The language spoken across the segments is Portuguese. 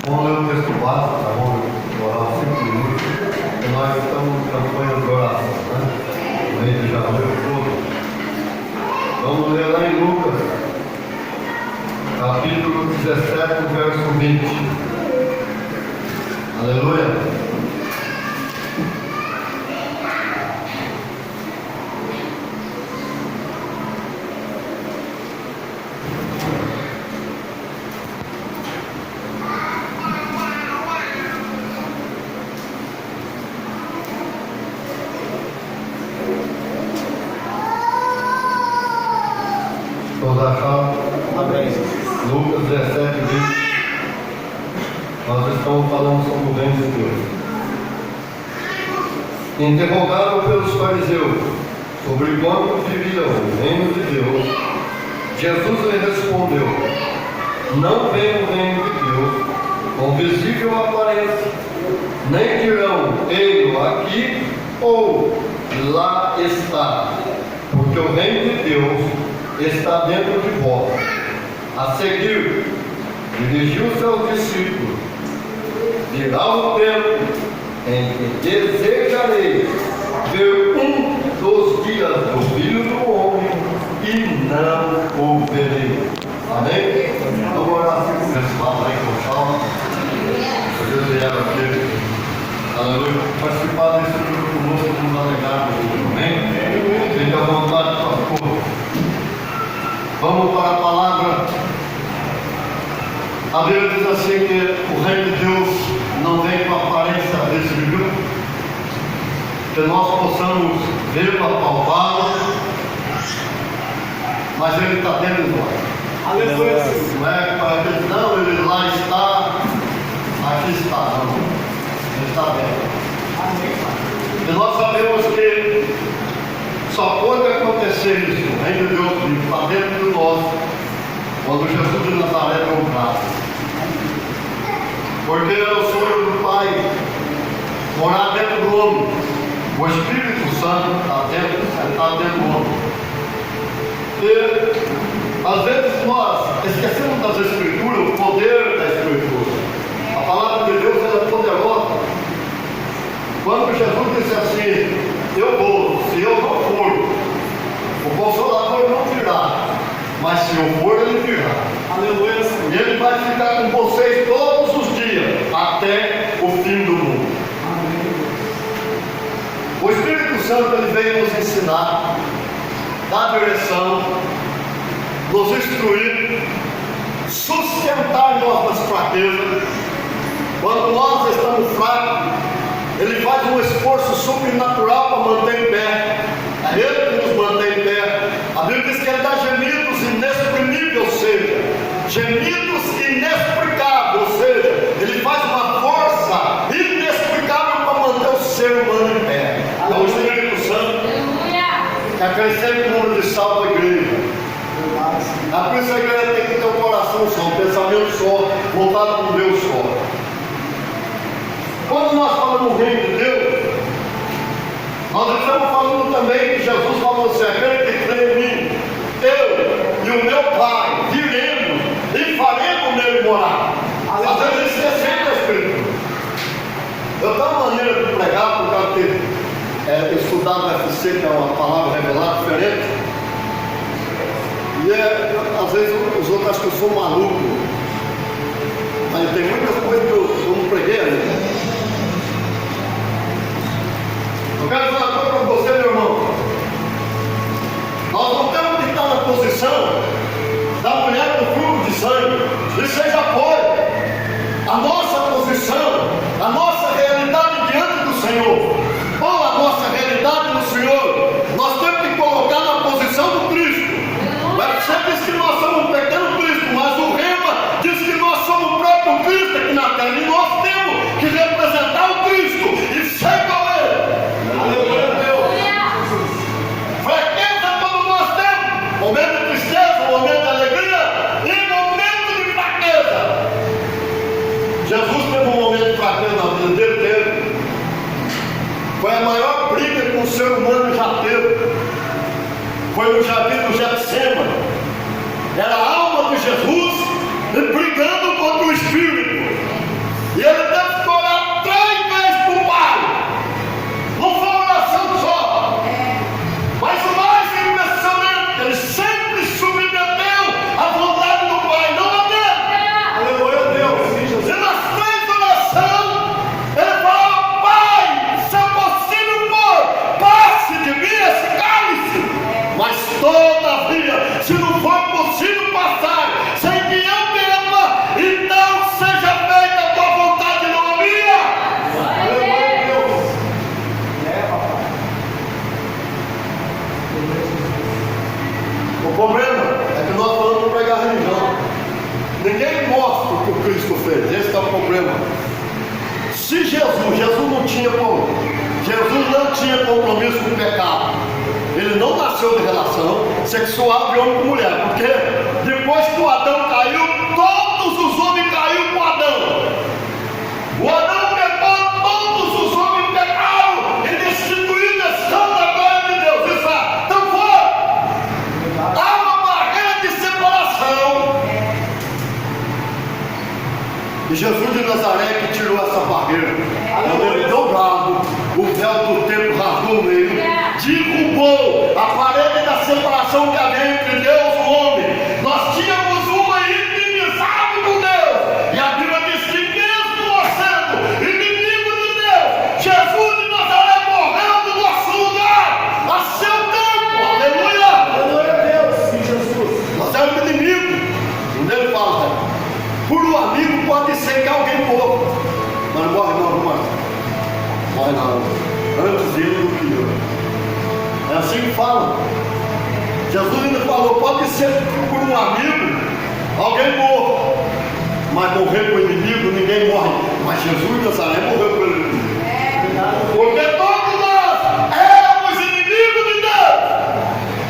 Vamos ler o texto básico, tá bom? Orar 5 minutos. Porque nós estamos em campanha de oração, né? No mês de janeiro todo. Vamos ler lá em Lucas, capítulo 17, verso 20. Aleluia. Todos acharam? Amém. Lucas 17, 20. Nós estamos falando sobre o reino de Deus. Interrogado pelos fariseus sobre quando viria o reino de Deus, Jesus lhe respondeu: não vem o reino de Deus com visível aparência, nem dirão ei-lo aqui ou lá está, porque o reino de Deus está dentro de vós. A seguir, dirigiu-se aos discípulos: virá o tempo em que desejarei ver um dos dias do Filho do Homem e não o verei. Amém? Vamos orar assim com o pessoal aí com calma. Deus vieram aqui. Aleluia. Participar desse grupo conosco, nos alegrar. Amém? Fique à vontade, pastor. Vamos para a palavra. A Bíblia diz assim que o reino de Deus não vem com a aparência visível, que nós possamos vê-lo, apalpá-lo, mas ele está dentro de nós. Aleluia. Não é para que não, ele lá está, aqui está, não. Ele está dentro. E nós sabemos que só pode acontecer isso, o reino de Deus está dentro de nós, quando Jesus de Nazaré é honrado. Porque é o sonho do Pai morar dentro do homem. O Espírito Santo está dentro do homem. E às vezes nós esquecemos das Escrituras, o poder da Escritura. A palavra de Deus ela é poderosa. Quando Jesus disse assim: eu vou, se eu não for, o Consolador não virá, mas se eu for, ele virá. Aleluia. E ele vai ficar com vocês todos os dias, até o fim do mundo. O Espírito Santo ele veio nos ensinar, dar direção, nos instruir, sustentar nossas fraquezas. Quando nós estamos fracos, ele faz um esforço sobrenatural para manter em pé. É ele que nos mantém em pé. A Bíblia diz que ele dá gemidos inexprimíveis, ou seja, gemidos inexplicáveis, ou seja, ele faz uma força inexplicável para manter o ser humano em pé. Então o Espírito Santo quer crescer o número de salvo da igreja. A por isso a igreja tem que ter um coração só, um pensamento só, voltado com Deus só. Quando nós falamos no reino de Deus, nós estamos falando também que Jesus falou assim: aquele que crê em mim, eu e o meu Pai viremos e faremos nele morar. Às vezes esquecemos da Escritura. Eu tenho uma maneira de pregar, por causa de ter estudado o FC, que é uma palavra revelada diferente. E às vezes os outros acham que eu sou maluco. Mas tem muitas coisas que eu não preguei ainda. Eu quero dizer uma coisa para você, meu irmão. Nós não temos que estar na posição da mulher do fluxo de sangue. Isso aí já foi. A nossa posição, a nossa realidade diante do Senhor, ou a nossa realidade no Senhor, nós temos que colocar na posição do Cristo. Você diz que nós somos um pequeno Cristo, mas o Rema diz que nós somos o próprio Cristo aqui na terra. E nós temos que representar o Cristo e ser com Ele. Aleluia, Deus. Fraqueza como nós temos. Momento de tristeza, momento de alegria e momento de fraqueza. Jesus teve um momento de fraqueza na vida dele, teve. Foi a maior briga que um ser humano já teve. Foi no jardim do Getsemane. Era a alma de Jesus brigando contra o Espírito. Jesus não tinha compromisso com o pecado. Ele não nasceu de relação sexual de homem com mulher, porque depois que o Adão caiu, todos os homens caíram com Adão. O Adão pecou, todos os homens pecaram e destituídos estão da glória de Deus. Isso é, então foi. Há uma barreira de separação. E Jesus de Nazaré que tirou essa barreira. Ele dobrado, o véu do templo rasgou o meio, derrubou a parede da separação que havia entre Deus e o homem. Nós tínhamos uma inimizade com Deus, e a Bíblia diz que mesmo nós sendo inimigos de Deus, Jesus de Nazaré morreu no nosso lugar, a seu tempo. Aleluia! Aleluia a Deus, sim, Jesus. Nós éramos inimigos. Onde ele fala, por um amigo pode ser que alguém morra, mas não morre não, morre não. Antes ele do que eu. É assim que fala. Jesus ainda falou, pode ser por um amigo, alguém morra, mas morrer com o inimigo, ninguém morre. Mas Jesus de Nazaré morreu pelo inimigo. Porque todos nós éramos inimigos de Deus,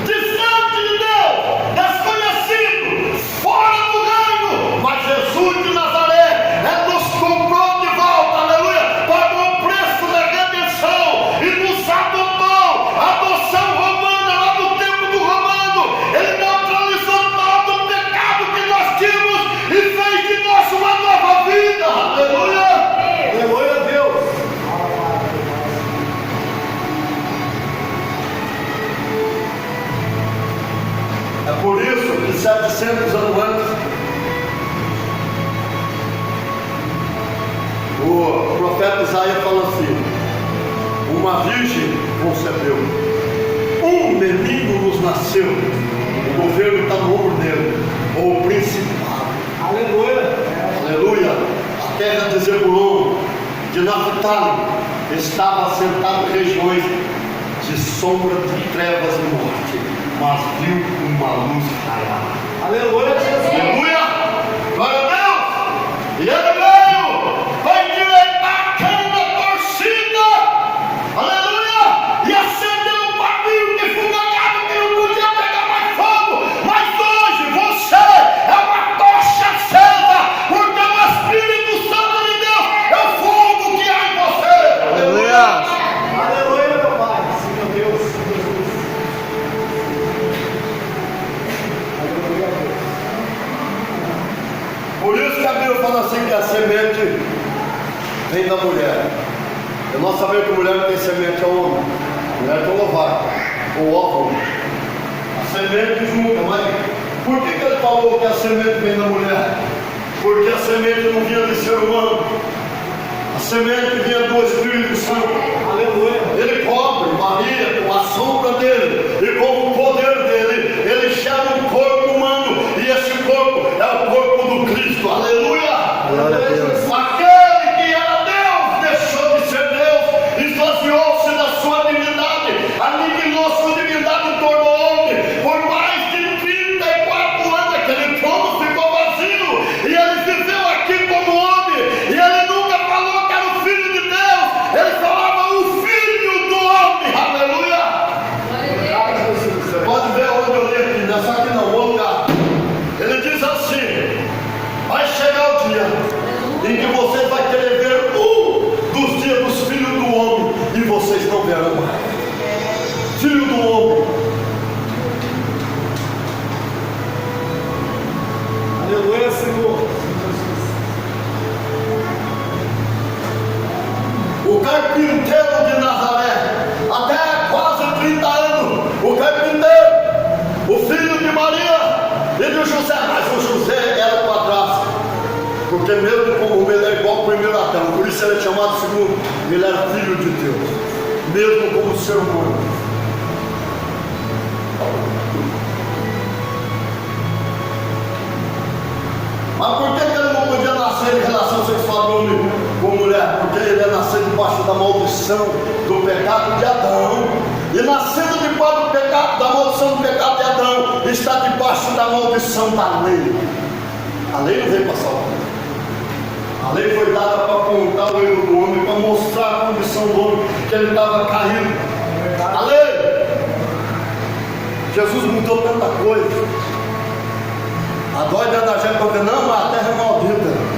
distantes de Deus, desconhecidos, fora do reino. Mas Jesus de Nazaré nos comprou de volta, aleluia, pagou o preço da redenção e nos adotou, adoção romana, lá do tempo do romano. Ele neutralizou todo o pecado que nós tínhamos e fez de nós uma nova vida, aleluia. Aleluia a Deus. É por isso que 700 anos antes, o profeta Isaías fala assim: uma virgem concebeu, um menino nos nasceu, o governo está no ombro dele, ou o principado. Aleluia. Aleluia. A terra de Zebulon, de Naphtali, estava assentado em regiões de sombra de trevas e morte, mas viu uma luz raiar. Aleluia, Jesus. Aleluia! Glória a Deus! E ele veio, vai endireitar a cana torcida, aleluia! E acendeu um pavio que fumegava, que não podia pegar mais fogo. Mas hoje você é uma tocha acesa, porque o Espírito Santo de Deus é o fogo que há em você. Aleluia! Aleluia, meu Pai. Sim, meu Deus. Jesus. Aleluia a Deus. Por isso que a Bíblia fala assim, que a semente vem da mulher. E nós sabemos que a mulher não tem semente, é o homem. A mulher tem o ovário, o óvulo. A semente junta, mas por que ele falou que a semente vem da mulher? Porque a semente não vinha de ser humano. A semente vinha do Espírito Santo. Aleluia. Ele cobre Maria com a sombra dele e com o poder dele. Ele gera um corpo humano, e esse corpo é o corpo do Cristo. Aleluia! Glória a Deus. Aquele que era Deus deixou de ser Deus, esvaziou-se da sua divindade, aniquilou sua divindade e tornou homem. Por mais de 34 anos aquele trono ficou vazio, e ele viveu aqui como homem, e ele nunca falou que era o Filho de Deus, ele falava o Filho do homem. Aleluia! Você pode ver onde eu li aqui, nessa aqui não, outro lugar. Ele diz assim: vai chegar o dia em que você vai querer ver dos dias dos filhos do homem, e vocês não verão mais. Filho do homem. Aleluia, Senhor. O carpinteiro de Nazaré, até quase 30 anos, o carpinteiro, o filho de Maria e de José, mas o José era padrasto, porque mesmo como ele é igual ao primeiro Adão, por isso ele é chamado segundo, ele era filho de Deus, mesmo como ser humano. Mas por que ele não podia nascer em relação sexual de homem com mulher? Porque ele ia nascer debaixo da maldição do pecado de Adão. E nascendo debaixo do pecado, da maldição do pecado de Adão, está debaixo da maldição da lei. A lei não veio para salvar. A lei foi dada para apontar o erro do homem, para mostrar a condição do homem, que ele estava caído. Aleluia! Jesus mudou tanta coisa. A doida da gente para ver, não, mas a terra é maldita.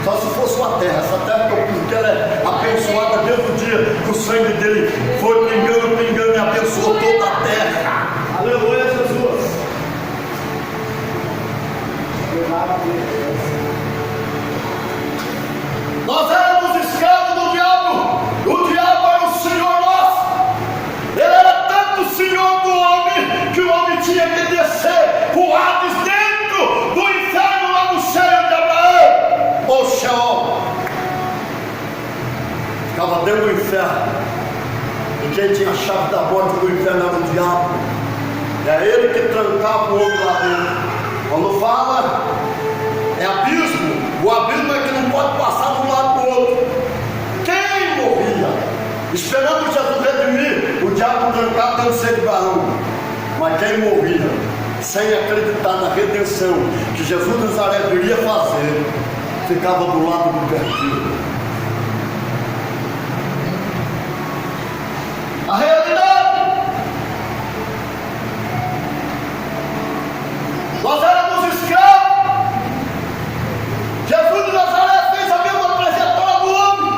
Só se fosse uma terra, essa terra que eu fiz, que ela é abençoada desde o dia que o sangue dele foi pingando e abençoou toda a terra. Aleluia, Jesus. Nós éramos escravos do diabo. O diabo era o senhor nosso. Ele era tanto o senhor do homem que o homem tinha que descer o Hades dentro do inferno lá no seio de Abraão, ou Sheol. Ficava dentro do inferno. E quem tinha a chave da morte do inferno era o diabo. E é ele que trancava o homem lá dentro. Quando fala, é abismo. O abismo é que não pode passar de um lado para o outro. Quem morria? Esperando Jesus redimir, o diabo trancado dentro do seio de Abraão. Mas quem morria, sem acreditar na redenção que Jesus de Nazaré viria fazer, ficava do lado do perdido. A realidade, nós éramos escravos. Jesus de Nazaré fez a mesma trajetória do homem.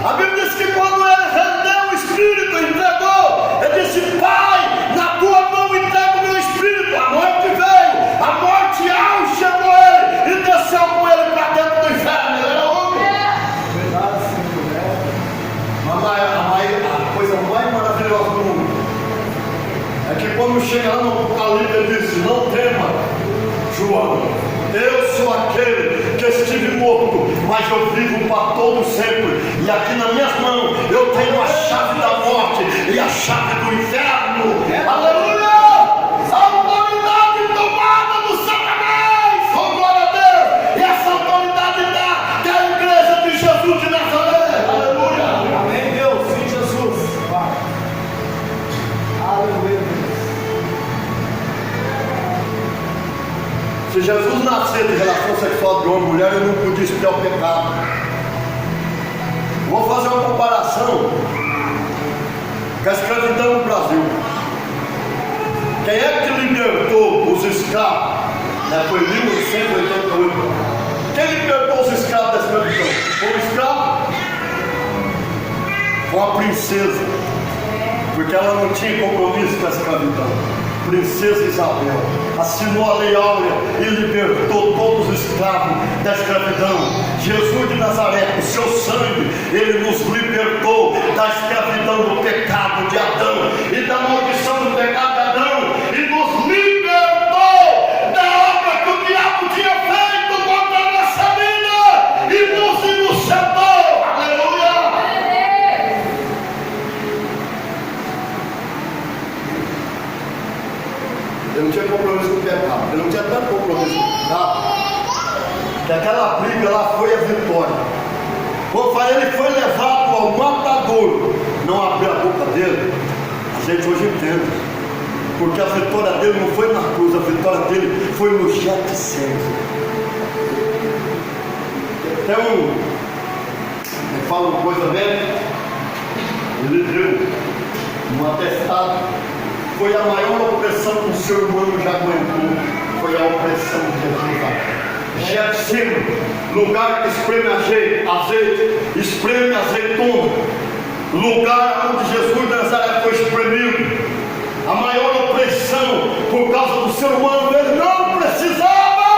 A Bíblia diz que quando ele rendeu o Espírito, entregou, ele disse: Pai, na tua mão entrego o meu Espírito. A morte veio, a morte algemou ele e desceu com ele para dentro do inferno. Ele era homem. A coisa mais maravilhosa do mundo é que quando chega lá no Apocalipse, ele diz: Não tema, João, eu sou aquele que estive morto, mas eu vivo para todo sempre. E aqui nas minhas mãos eu tenho a chave da morte e a chave do inferno. Aleluia! A autoridade tomada do Satanás. Oh, glória a Deus! E essa autoridade dá que é a igreja de Jesus de Nazaré. Aleluia! Amém, Deus. Sim, Jesus. Aleluia. Se Jesus nascer de relação sexual de homem e mulher, ele não podia expiar o pecado. Vou fazer uma comparação com a escravidão no Brasil. Quem é que libertou os escravos? Foi em 1888. Quem libertou os escravos da escravidão? Foi um escravo? Foi uma princesa, porque ela não tinha compromisso com a escravidão. Princesa Isabel assinou a lei áurea e libertou todos os escravos da escravidão. Jesus de Nazaré, com seu sangue, ele nos libertou da escravidão do pecado de Adão e da maldição do pecado de Adão, e nos libertou da obra que o diabo tinha feito contra a nossa vida e nos inocentou. Aleluia! Ele não tinha compromisso com o pecado, ele não tinha tanto compromisso com o pecado, que aquela briga lá foi a vitória. Quando ele foi levado ao matador, não abriu a boca dele, a gente hoje entende, porque a vitória dele não foi na cruz, a vitória dele foi no Getsemane. Então, ele fala uma coisa bem, ele deu um atestado. Foi a maior opressão que o ser humano já aguentou. Foi a opressão de Jesus. Getsemane, lugar que espreme azeite, espreme azeitona. Lugar onde Jesus de Nazaré foi espremido. A maior opressão por causa do ser humano, ele não precisava.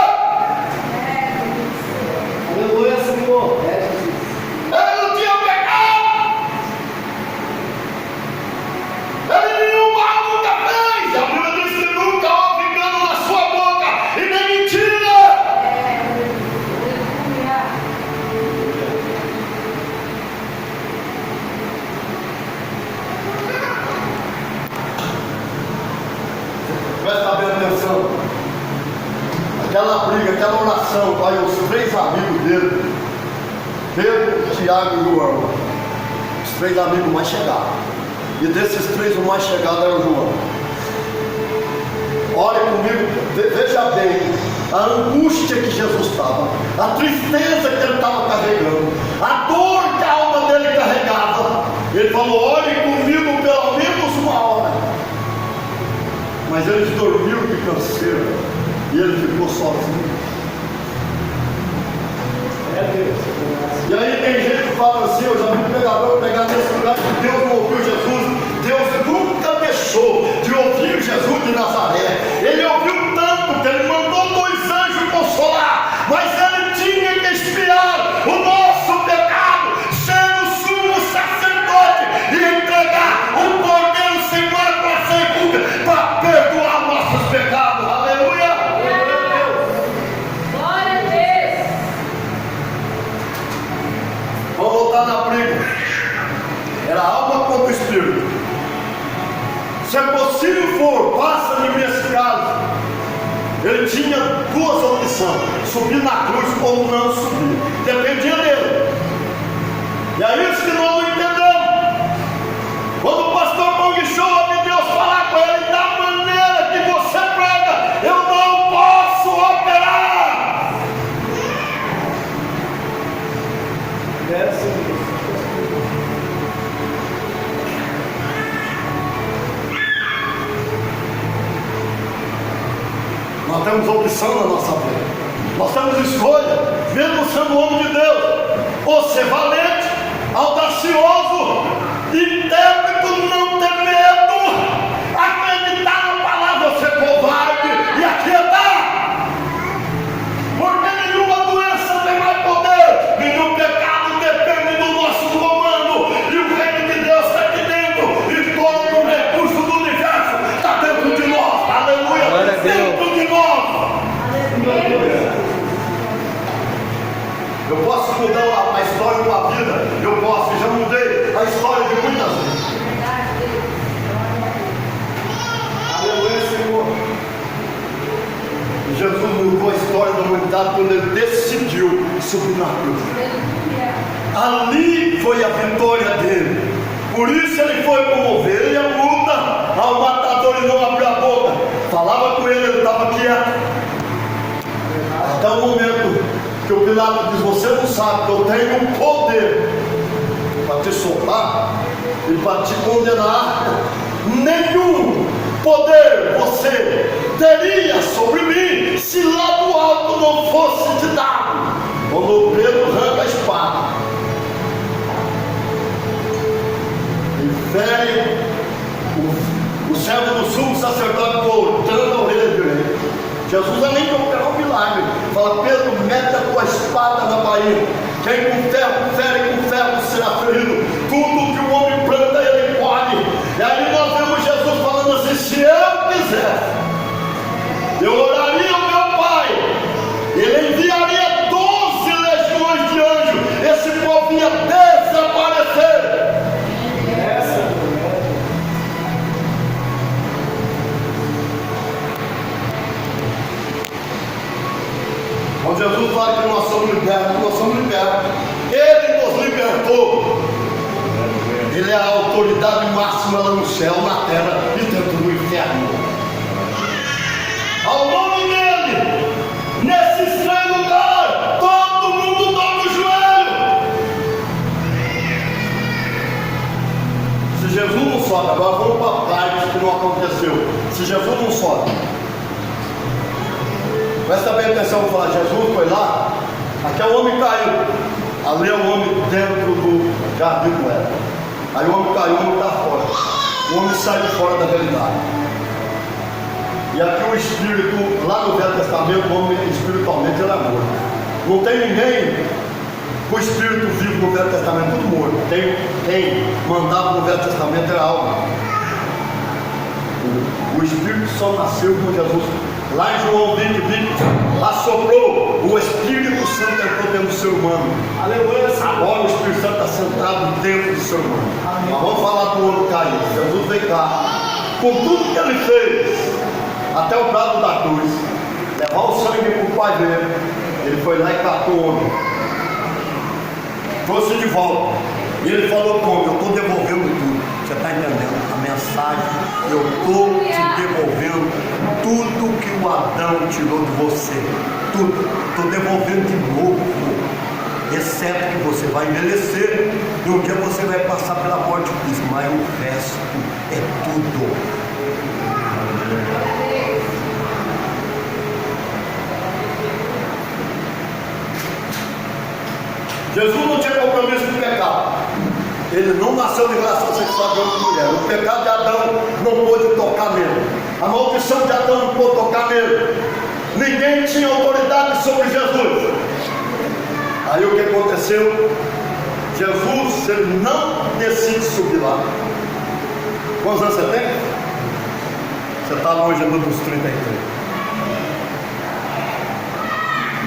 Aleluia, Senhor. Ele não tinha pecado. Ele nenhum mal nunca fez. A Bíblia diz que nunca houve engano na sua boca e nem mentira. Presta bem atenção. Aquela briga, aquela oração, vai os três amigos dele, Pedro, Tiago e João. Os três amigos mais chegados. E desses três, o mais chegado era o João. Olha comigo, veja bem a angústia que Jesus estava, a tristeza que ele estava carregando, a dor falam assim, eu já vi um pregador pregar nesse lugar que Deus não ouviu Jesus. Deus nunca deixou de ouvir Jesus de Nazaré. Ele ouviu tanto que ele mandou 2 anjos consolar, mas ele tinha que expiar o nosso pecado, ser o sumo sacerdote e entregar o cordeiro sem mácula, sem culpa, para perdoar nossos pecados. Aleluia! Glória a Deus. Vamos voltar na briga. Era a alma contra o espírito. Se é possível for, passa-me nesse caso. Ele tinha 2 opções: subir na cruz ou não subir. Dependia dele. E é isso que nós não entendemos. Quando o pastor Bonguichou ouve Deus falar com ele da maneira que você prega, eu não posso operar. Nós temos opção na nossa vida. Nós temos escolha, mesmo sendo homem de Deus, ou ser valente, audacioso, intérprete, não ter medo, acreditar na palavra, ser covarde e aquietar. Porque nenhuma doença tem mais poder, nenhum pecado depende do nosso comando, e o reino de Deus está aqui dentro, e todo o recurso do universo está dentro de nós. Aleluia! Glória a Deus. Dentro de nós. Eu posso mudar a história de uma vida, eu posso, já mudei a história de muitas vezes. Aleluia, Senhor. Jesus mudou a história da humanidade quando ele decidiu subir na cruz. Ali foi a vitória dele. Por isso ele foi como ovelha muda ao matador e não abriu a boca. Falava com ele estava quieto. Até o momento que o Pilato diz: você não sabe que eu tenho poder para te soltar e para te condenar. Nenhum poder você teria sobre mim se lá do alto não fosse te dado. Quando o Pedro arranca a espada e fere o servo do sumo sacerdote cortando a orelha direita. Jesus além de operar um milagre, fala: Pedro, mete a tua espada na baía. Quem com ferro fere, com ferro será ferido. Tudo que o homem planta, ele colhe. E aí nós vemos Jesus falando assim: se eu quiser, eu oraria ao meu Pai, ele enviaria 12 legiões de anjos, esse povo ia desaparecer. Quando Jesus fala que nós somos libertos, Ele nos libertou. Ele é a autoridade máxima lá no céu, na terra e dentro do inferno. Ao nome dele, nesse estranho lugar, todo mundo dobra o joelho. Se Jesus não sobe, agora vamos para a parte que não aconteceu. Se Jesus não sobe, presta bem atenção, vou falar: Jesus foi lá, aquele homem caiu, ali é o homem dentro do jardim do Éden. Aí o homem caiu, o homem está fora, o homem saiu fora da realidade. E aqui o espírito, lá no Velho Testamento, o homem espiritualmente ele é morto. Não tem ninguém com o espírito vivo no Velho Testamento, tudo morto. Quem mandava no Velho Testamento era a alma. O espírito só nasceu com Jesus. Lá em João 20, lá soprou, o Espírito Santo entrou dentro do ser humano. Aleluia. Agora o Espírito Santo está sentado dentro do ser humano. Mas vamos falar do homem caído. Jesus veio cá, com tudo que ele fez, até o prato da cruz, levar o sangue para o Pai dele. Ele foi lá e catou o homem, trouxe de volta. E ele falou: como? Eu estou devolvendo tudo. Você está entendendo? A mensagem: eu estou te devolvendo tudo que o Adão tirou de você. Tudo. Estou devolvendo de novo. Exceto que você vai envelhecer e um dia você vai passar pela morte física, mas o resto é tudo. Jesus não tinha compromisso compromisso com o pecado. Ele não nasceu de relação sexual de outra mulher. O pecado de Adão não pôde tocar nele. A maldição de Adão não pôde tocar nele. Ninguém tinha autoridade sobre Jesus. Aí o que aconteceu? Jesus, ele não decide subir lá. Quantos anos você tem? Você está longe dos 33.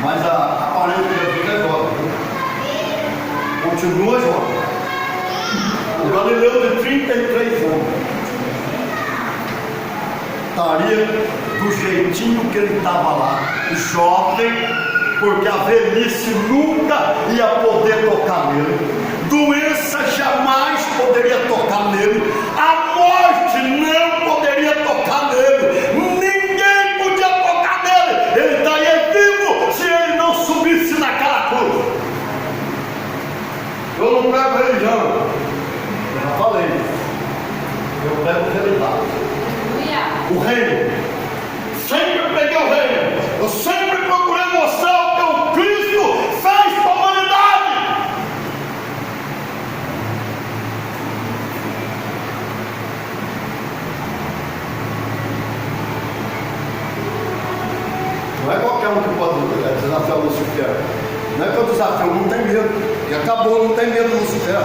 Mas a aparência de Jesus é jovem. Continua jovem. O Galileu de 33 anos estaria do jeitinho que ele estava lá, jovem, porque a velhice nunca ia poder tocar nele, doença jamais poderia tocar nele, a morte não poderia tocar nele, ninguém podia tocar nele. Ele estaria vivo se ele não subisse naquela cruz. Eu não pego religião, eu já falei, eu pego realidade. O reino, sempre peguei o reino, eu sempre procurei mostrar o que o Cristo fez para a humanidade. Não é qualquer um que pode desafiar o Lucifer. Não é que eu desafio, eu não tenho medo. E acabou, eu não tenho medo do Lucifer.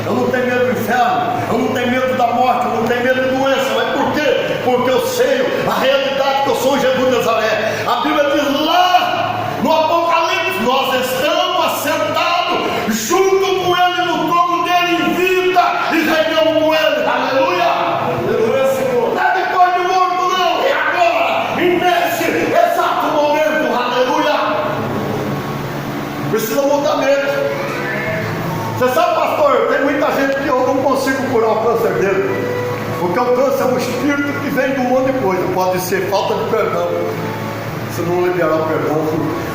Eu não tenho medo do inferno. Eu não tenho medo da morte. Eu não tenho medo de doença. Mas por quê? Porque eu sei a realidade que eu sou Jesus de Nazaré. A Bíblia diz lá no Apocalipse: nós estamos assentados junto com Ele no trono dele em vida e reinamos com Ele. Aleluia! Aleluia, Senhor. Não é depois de morto, não. É agora, e nesse exato momento. Aleluia! Precisa mudar mesmo. Você sabe, pastor, tem muita gente que eu não consigo curar o câncer dele, porque o câncer é um espírito que vem de um monte de coisa. Pode ser falta de perdão, se não liberar o perdão,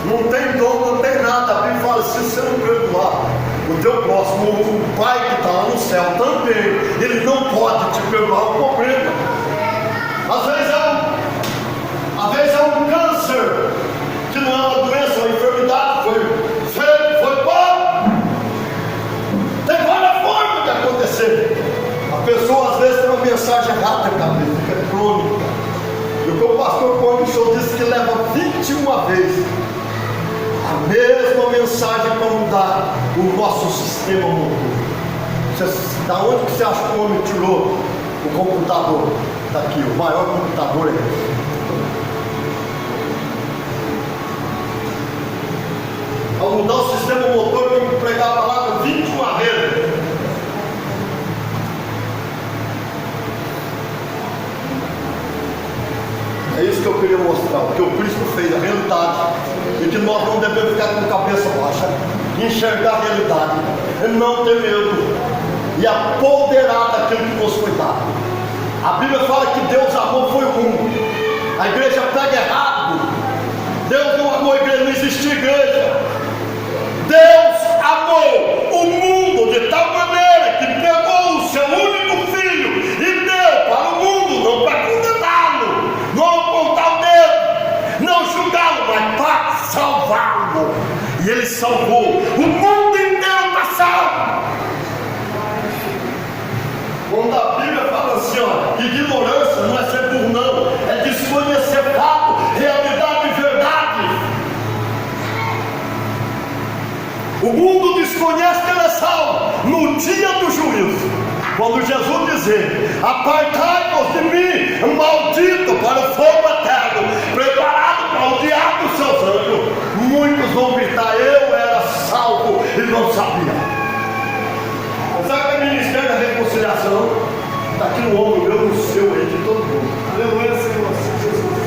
não tem dom, não tem nada. A Bíblia fala: se você não perdoar o teu próximo, o Pai que está lá no céu também, ele não pode te perdoar o problema. Às vezes é um câncer, que não é uma doença, uma enfermidade, foi feio, foi pobre. Tem várias formas de acontecer. A pessoa às vezes tem uma mensagem errada na cabeça, fica crônica. E o que o pastor Paulo Show disse que leva 21 vezes a mesma mensagem para mudar o nosso sistema motor. Da onde que você acha que o homem tirou o computador? Daqui, o maior computador é esse. Para mudar o sistema motor, tem que pregar a palavra 21 vezes. É isso que eu queria mostrar, o que o Cristo fez, a realidade, e que nós não devemos ficar com a cabeça baixa, enxergar a realidade, e não ter medo, e apoderar daquilo que nos foi dado. A Bíblia fala que Deus amou foi o mundo. A igreja pega errado. Deus não amou a igreja, não existe igreja. Deus amou o mundo de tal maneira que pegou o seu único filho e deu para o mundo, não para condená-lo, não apontar o dedo, não julgá-lo, mas para salvá-lo. E ele salvou. O mundo inteiro está salvo. Quando a Bíblia fala assim, ó, que ignorância não é ser burro, não, é desconhecer fato, realidade e verdade. O mundo desconhece que ele é salvo no dia do juízo, quando Jesus dizer: apartai-vos de mim, maldito, para o fogo eterno, preparado para o diabo e seus anjos. Muitos vão gritar: eu era salvo e não sabia. Sabe que é ministério da reconciliação? Está aqui no ombro meu, no seu, aí de todo mundo. Aleluia, Senhor Jesus.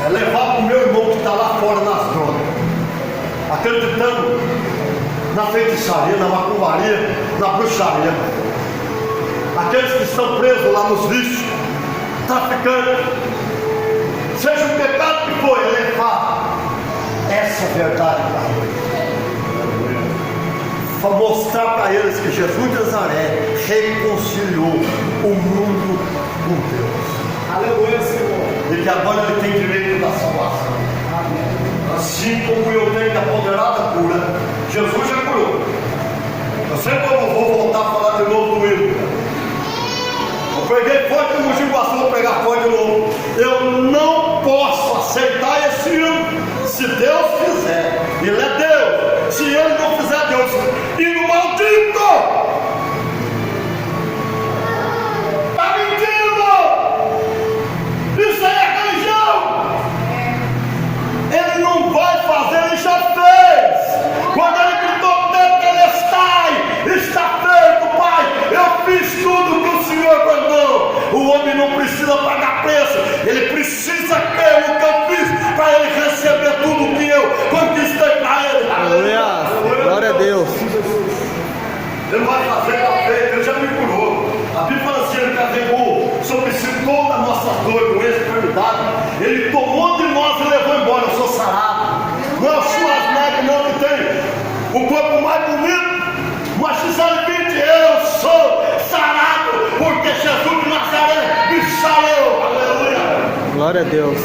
É levar para o meu irmão que está lá fora nas drogas, acreditando na feitiçaria, na macumbaria, na bruxaria. Aqueles que estão presos lá nos vícios, traficantes, seja o pecado que for, é levar essa verdade para eles, para mostrar para eles que Jesus de Nazaré reconciliou o mundo com Deus. Aleluia, Senhor. E que agora ele tem direito da salvação. Amém. Assim como eu tenho a poderada cura, Jesus já curou. Eu sei forte como Giguaçu, vou pregar forte de novo. Eu não posso aceitar esse ano. Se Deus fizer, Ele é Deus. Se Ele não fizer, Deus. E no maldito! Está mentindo! Isso aí é religião! Ele não vai fazer, ele já fez! Quando ele gritou, Tetelestai, está feito, Pai! Eu fiz tudo que o Senhor mandou! O homem não precisa pagar preço, ele precisa ter o que eu fiz para ele receber tudo que eu conquistei para ele. Aleluia! Glória a Deus! Ele vai fazer, está feito, ele já me curou. A Bíblia fala assim, ele carregou sobre si toda a nossa dor, doença, enfermidade. Ele tomou de nós e levou embora. Eu sou sarado. Não é o Schwarzenegger não que tem o corpo mais bonito, mas se sabe que eu sou sarado, porque Jesus de Nazaré me sarou. Aleluia! Glória a Deus!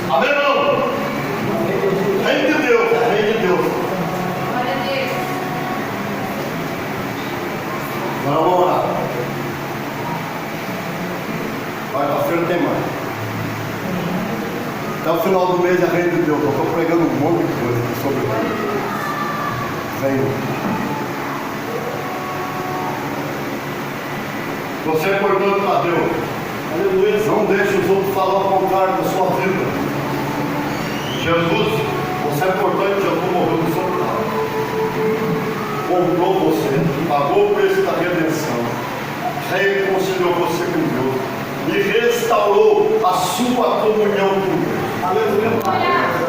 Amém, irmão? Reino de Deus, reino de Deus. Agora vamos lá. Quarta-feira tem mais. Até o final do mês é reino de Deus. Eu estou pregando um monte de coisa aqui sobre o reino. Venho. Você é importante para Deus. Aleluia. Não deixe os outros falar ao contrário da sua vida. Jesus, você é importante. Jesus morreu no seu lugar. Comprou você, pagou o preço da redenção, reconciliou você com Deus e restaurou a sua comunhão com Deus. Aleluia.